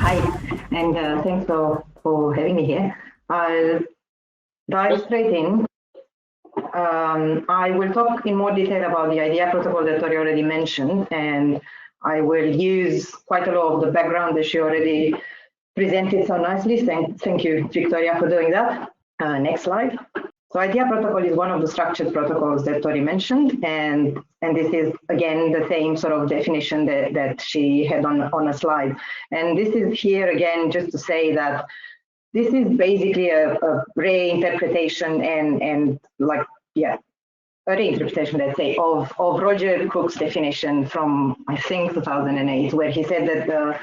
Hi, and thanks for having me here. I'll dive straight in. I will talk in more detail about the IDEA protocol that Tori already mentioned, and I will use quite a lot of the background that she already presented so nicely. Thank you, Victoria, for doing that. Next slide. So IDEA protocol is one of the structured protocols that Tori mentioned, and this is, again, the same sort of definition that she had on a slide. And this is here, again, just to say that this is basically a reinterpretation and like, yeah, a reinterpretation, let's say, of Roger Cook's definition from, I think, 2008, where he said that the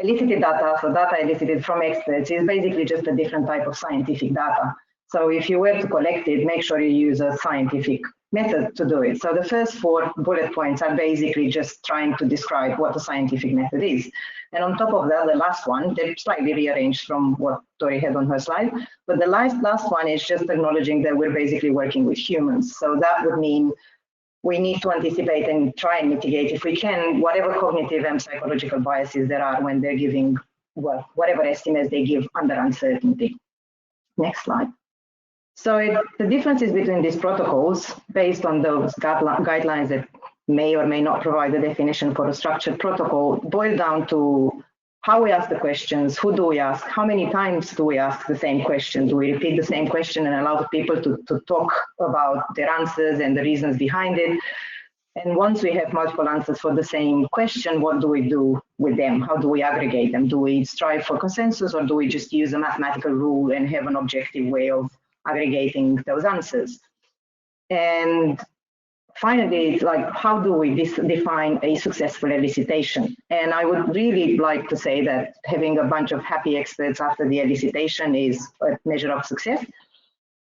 elicited data, so data elicited from experts, is basically just a different type of scientific data. So if you were to collect it, make sure you use a scientific method to do it. So the first 4 bullet points are basically just trying to describe what a scientific method is. And on top of that, the last one, they're slightly rearranged from what Tori had on her slide, but the last one is just acknowledging that we're basically working with humans. So that would mean we need to anticipate and try and mitigate, if we can, whatever cognitive and psychological biases there are when they're giving, well, whatever estimates they give under uncertainty. Next slide. So the differences between these protocols, based on those guidelines that may or may not provide the definition for a structured protocol, boil down to how we ask the questions, who do we ask, how many times do we ask the same question, do we repeat the same question and allow people to talk about their answers and the reasons behind it. And once we have multiple answers for the same question, what do we do with them? How do we aggregate them? Do we strive for consensus, or do we just use a mathematical rule and have an objective way of aggregating those answers? And finally, it's like, how do we define a successful elicitation? And I would really like to say that having a bunch of happy experts after the elicitation is a measure of success,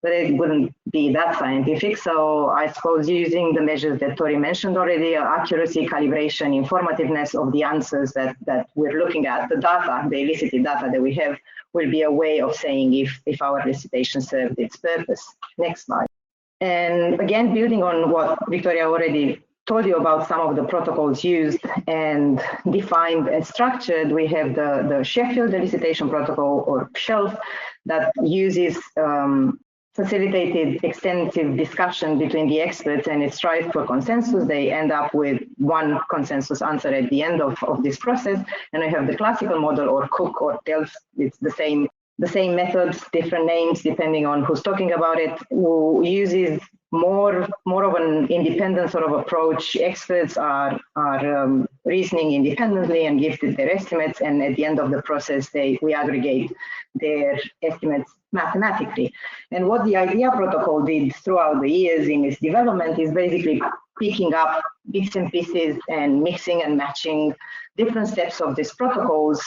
but it wouldn't be that scientific. So I suppose using the measures that Tori mentioned already, accuracy, calibration, informativeness of the answers that we're looking at, the data, the elicited data that we have, will be a way of saying if our elicitation served its purpose. Next slide. And again, building on what Victoria already told you about some of the protocols used and defined and structured, we have the Sheffield Elicitation Protocol, or SHELF, that uses facilitated extensive discussion between the experts, and it strives for consensus. They end up with one consensus answer at the end of this process. And I have the classical model, or Cook or TELF. It's the same methods, different names depending on who's talking about it, who uses more of an independent sort of approach. Experts are reasoning independently and give their estimates, and at the end of the process, we aggregate their estimates mathematically. And what the IDEA protocol did throughout the years in its development is basically picking up bits and pieces and mixing and matching different steps of these protocols,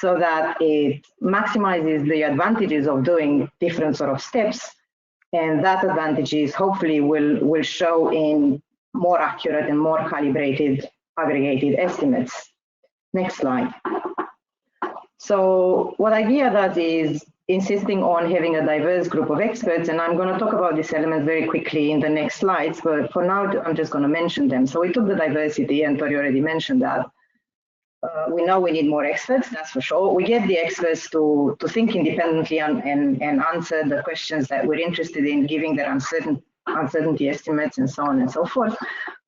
so that it maximizes the advantages of doing different sort of steps, and that advantages hopefully will show in more accurate and more calibrated aggregated estimates. Next slide. So what IDEA does is insisting on having a diverse group of experts, and I'm going to talk about these elements very quickly in the next slides, but for now I'm just going to mention them. So we took the diversity, and Tori already mentioned that. We know we need more experts, that's for sure. We get the experts to think independently and answer the questions that we're interested in, giving their uncertainty estimates and so on and so forth.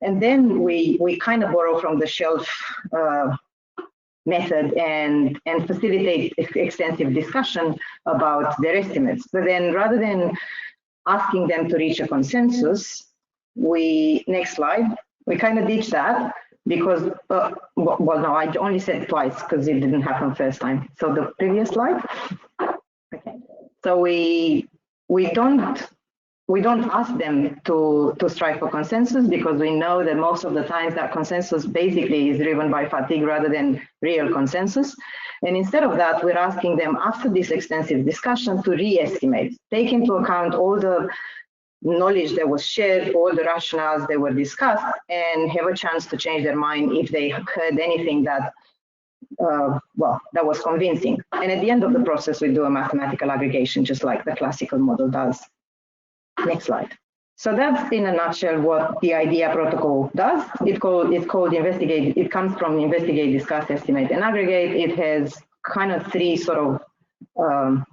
And then we kind of borrow from the SHELF method and facilitate extensive discussion about their estimates. But then rather than asking them to reach a consensus, next slide, we kind of ditch that. Because, well, no, I only said twice because it didn't happen first time. So the previous slide. Okay. So we don't ask them to strive for consensus, because we know that most of the times that consensus basically is driven by fatigue rather than real consensus. And instead of that, we're asking them, after this extensive discussion, to re-estimate, take into account all the knowledge that was shared, all the rationales that were discussed, and have a chance to change their mind if they heard anything that, well, that was convincing. And at the end of the process, we do a mathematical aggregation, just like the classical model does. Next slide. So that's in a nutshell what the IDEA protocol does. It's called investigate. It comes from investigate, discuss, estimate, and aggregate. It has kind of three sort of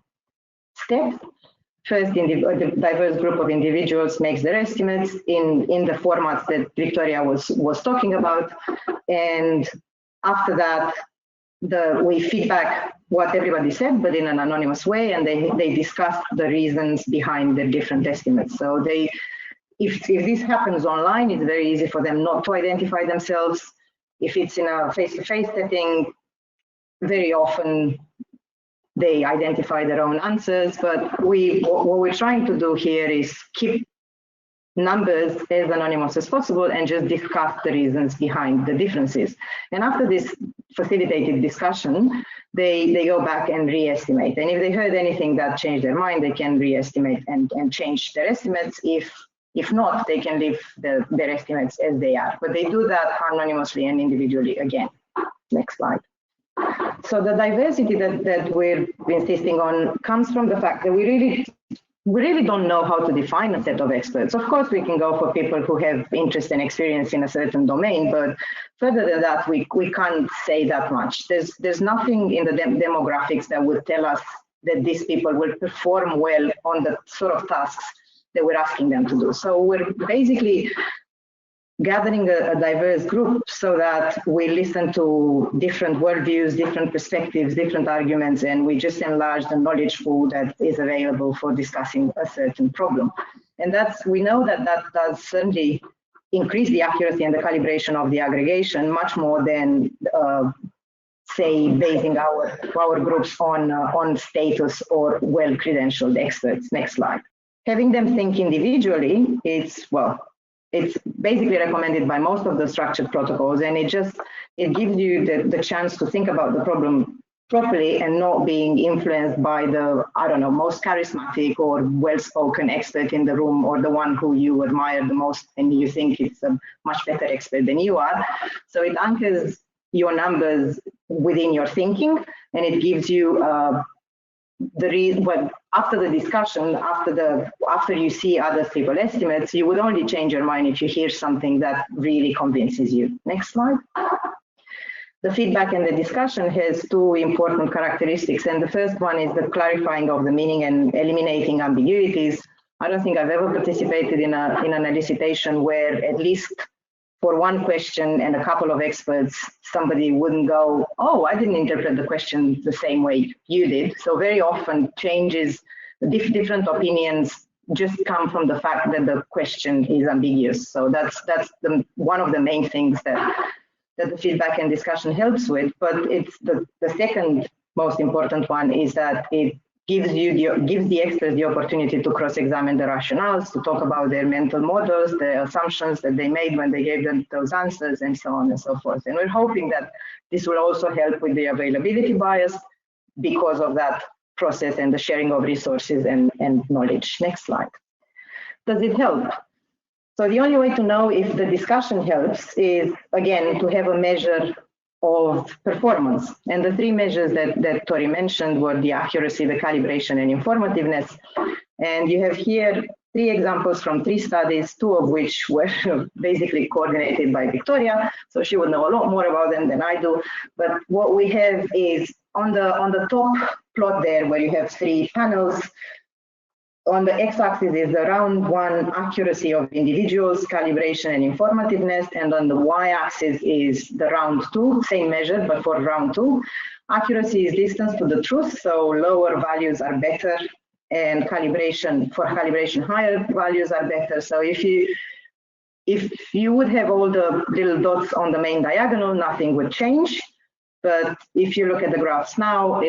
steps. First, the diverse group of individuals makes their estimates in the formats that Victoria was talking about, and after that, we feedback what everybody said, but in an anonymous way, and they discuss the reasons behind the different estimates. So if this happens online, it's very easy for them not to identify themselves. If it's in a face-to-face setting, very often they identify their own answers, but what we're trying to do here is keep numbers as anonymous as possible and just discuss the reasons behind the differences. And after this facilitated discussion, they go back and re-estimate. And if they heard anything that changed their mind, they can re-estimate and change their estimates. If not, they can leave their estimates as they are. But they do that anonymously and individually again. Next slide. So the diversity that we're insisting on comes from the fact that we really don't know how to define a set of experts. Of course, we can go for people who have interest and experience in a certain domain, but further than that, we can't say that much. There's nothing in the demographics that would tell us that these people will perform well on the sort of tasks that we're asking them to do. So we're basically gathering a diverse group so that we listen to different worldviews, different perspectives, different arguments, and we just enlarge the knowledge pool that is available for discussing a certain problem. And we know that does certainly increase the accuracy and the calibration of the aggregation much more than, say, basing our groups on status or well-credentialed experts. Next slide. Having them think individually, it's basically recommended by most of the structured protocols, and it gives you the chance to think about the problem properly and not being influenced by the, I don't know, most charismatic or well-spoken expert in the room, or the one who you admire the most and you think is a much better expert than you are. So it anchors your numbers within your thinking, and it gives you the reason. Well, after the discussion, after you see other people's estimates, you would only change your mind if you hear something that really convinces you. Next slide. The feedback and the discussion has two important characteristics, and the first one is the clarifying of the meaning and eliminating ambiguities. I don't think I've ever participated in an elicitation where, at least for one question and a couple of experts, somebody wouldn't go, oh, I didn't interpret the question the same way you did. So very often changes, different opinions just come from the fact that the question is ambiguous. So that's one of the main things that the feedback and discussion helps with. But it's the second most important one is that it gives the experts the opportunity to cross-examine the rationales, to talk about their mental models, the assumptions that they made when they gave them those answers, and so on and so forth. And we're hoping that this will also help with the availability bias because of that process and the sharing of resources and knowledge. Next slide. Does it help? So the only way to know if the discussion helps is, again, to have a measure of performance. And the three measures that Tori mentioned were the accuracy, the calibration, and informativeness. And you have here three examples from three studies, two of which were basically coordinated by Victoria, so she would know a lot more about them than I do. But what we have is on the top plot there, where you have three panels. On the x-axis is the round one accuracy of individuals, calibration and informativeness, and on the y-axis is the round two, same measure, but for round two. Accuracy is distance to the truth, so lower values are better, and for calibration, higher values are better. So if you would have all the little dots on the main diagonal, nothing would change. But if you look at the graphs now,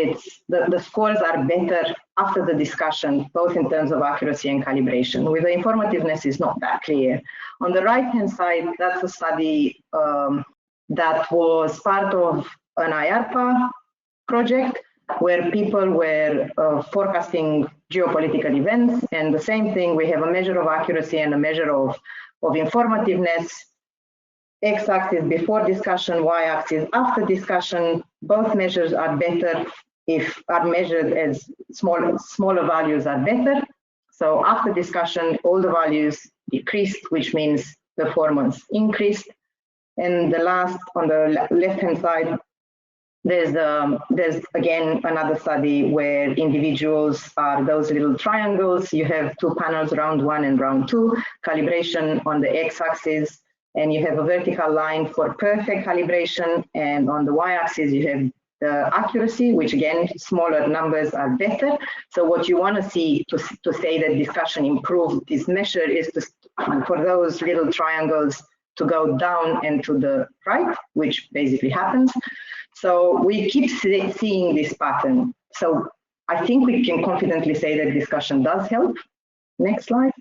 the scores are better after the discussion, both in terms of accuracy and calibration. With the informativeness, is not that clear. On the right-hand side, that's a study that was part of an IARPA project where people were forecasting geopolitical events. And the same thing, we have a measure of accuracy and a measure of informativeness. X-axis before discussion, y-axis after discussion. Both measures are better if are measured as smaller values are better. So after discussion, all the values decreased, which means performance increased. And the last, on the left-hand side, There's again another study where individuals are those little triangles. You have two panels, round 1 and round 2, calibration on the x-axis, and you have a vertical line for perfect calibration, and on the y-axis you have the accuracy, which again, smaller numbers are better. So what you want to see to say that discussion improved this measure is for those little triangles to go down and to the right, which basically happens. So we keep seeing this pattern. So I think we can confidently say that discussion does help. Next slide.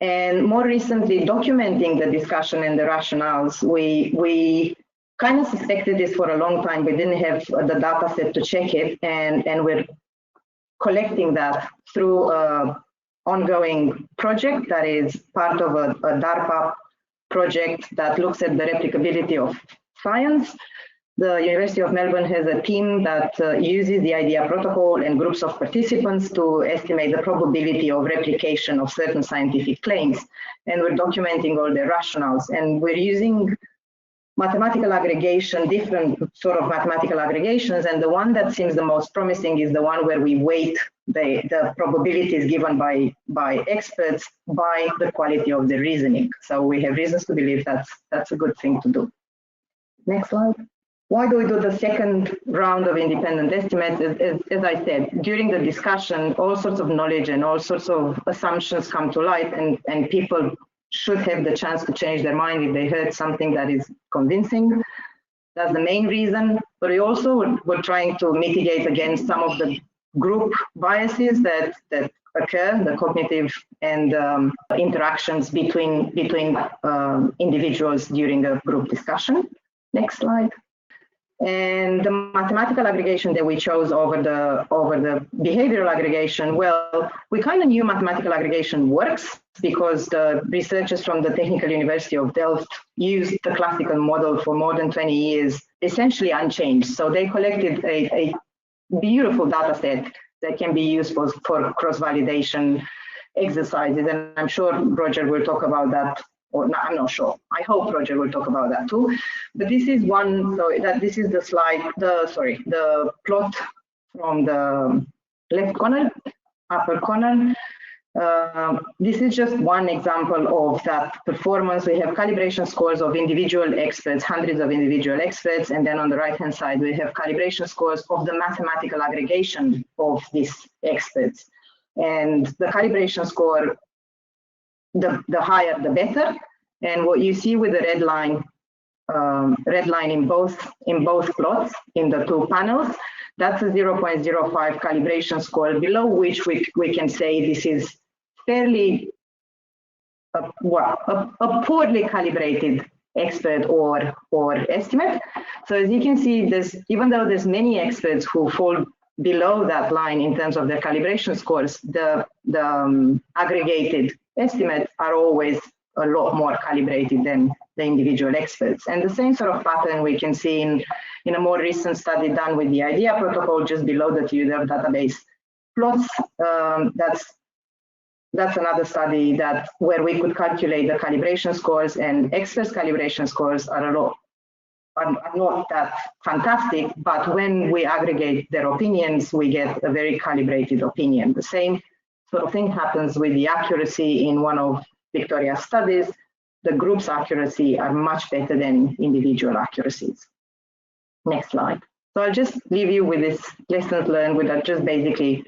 And more recently, documenting the discussion and the rationales, we kind of suspected this for a long time. We didn't have the data set to check it, and we're collecting that through an ongoing project that is part of a DARPA project that looks at the replicability of science. The University of Melbourne has a team that uses the IDEA protocol and groups of participants to estimate the probability of replication of certain scientific claims. And we're documenting all the rationales. And we're using mathematical aggregation, different sort of mathematical aggregations. And the one that seems the most promising is the one where we weight the probabilities given by experts by the quality of the reasoning. So we have reasons to believe that's a good thing to do. Next slide. Why do we do the second round of independent estimates? As I said, during the discussion, all sorts of knowledge and all sorts of assumptions come to light, and people should have the chance to change their mind if they heard something that is convincing. That's the main reason. But we also were trying to mitigate against some of the group biases that occur, the cognitive and interactions between individuals during a group discussion. Next slide. And the mathematical aggregation that we chose over the behavioral aggregation, well, we kind of knew mathematical aggregation works because the researchers from the Technical University of Delft used the classical model for more than 20 years, essentially unchanged. So they collected a beautiful data set that can be used for cross-validation exercises. And I'm sure Roger will talk about that. Or no, I'm not sure. I hope Roger will talk about that too. But this is one, so this is the slide, the plot from the left corner, upper corner. This is just one example of that performance. We have calibration scores of individual experts, hundreds of individual experts, and then on the right-hand side, we have calibration scores of the mathematical aggregation of these experts. And the calibration score, the higher the better, and what you see with the red line in both plots in the two panels, that's a 0.05 calibration score, below which we can say this is fairly a poorly calibrated expert or estimate. So as you can see, even though there's many experts who fall below that line in terms of their calibration scores, the aggregated estimates are always a lot more calibrated than the individual experts. And the same sort of pattern we can see in a more recent study done with the IDEA protocol just below the TUDER database plots. That's another study where we could calculate the calibration scores, and experts' calibration scores are not that fantastic, but when we aggregate their opinions, we get a very calibrated opinion. The same sort of thing happens with the accuracy in one of Victoria's studies. The group's accuracy are much better than individual accuracies. Next slide. So I'll just leave you with this lessons learned without just basically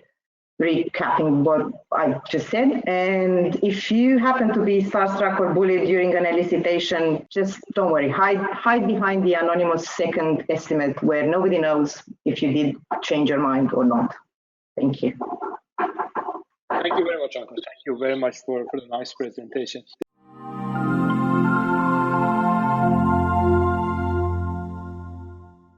recapping what I just said. And if you happen to be starstruck or bullied during an elicitation, just don't worry, hide behind the anonymous second estimate where nobody knows if you did change your mind or not. Thank you. Thank you very much, Anca. Thank you very much for the nice presentation.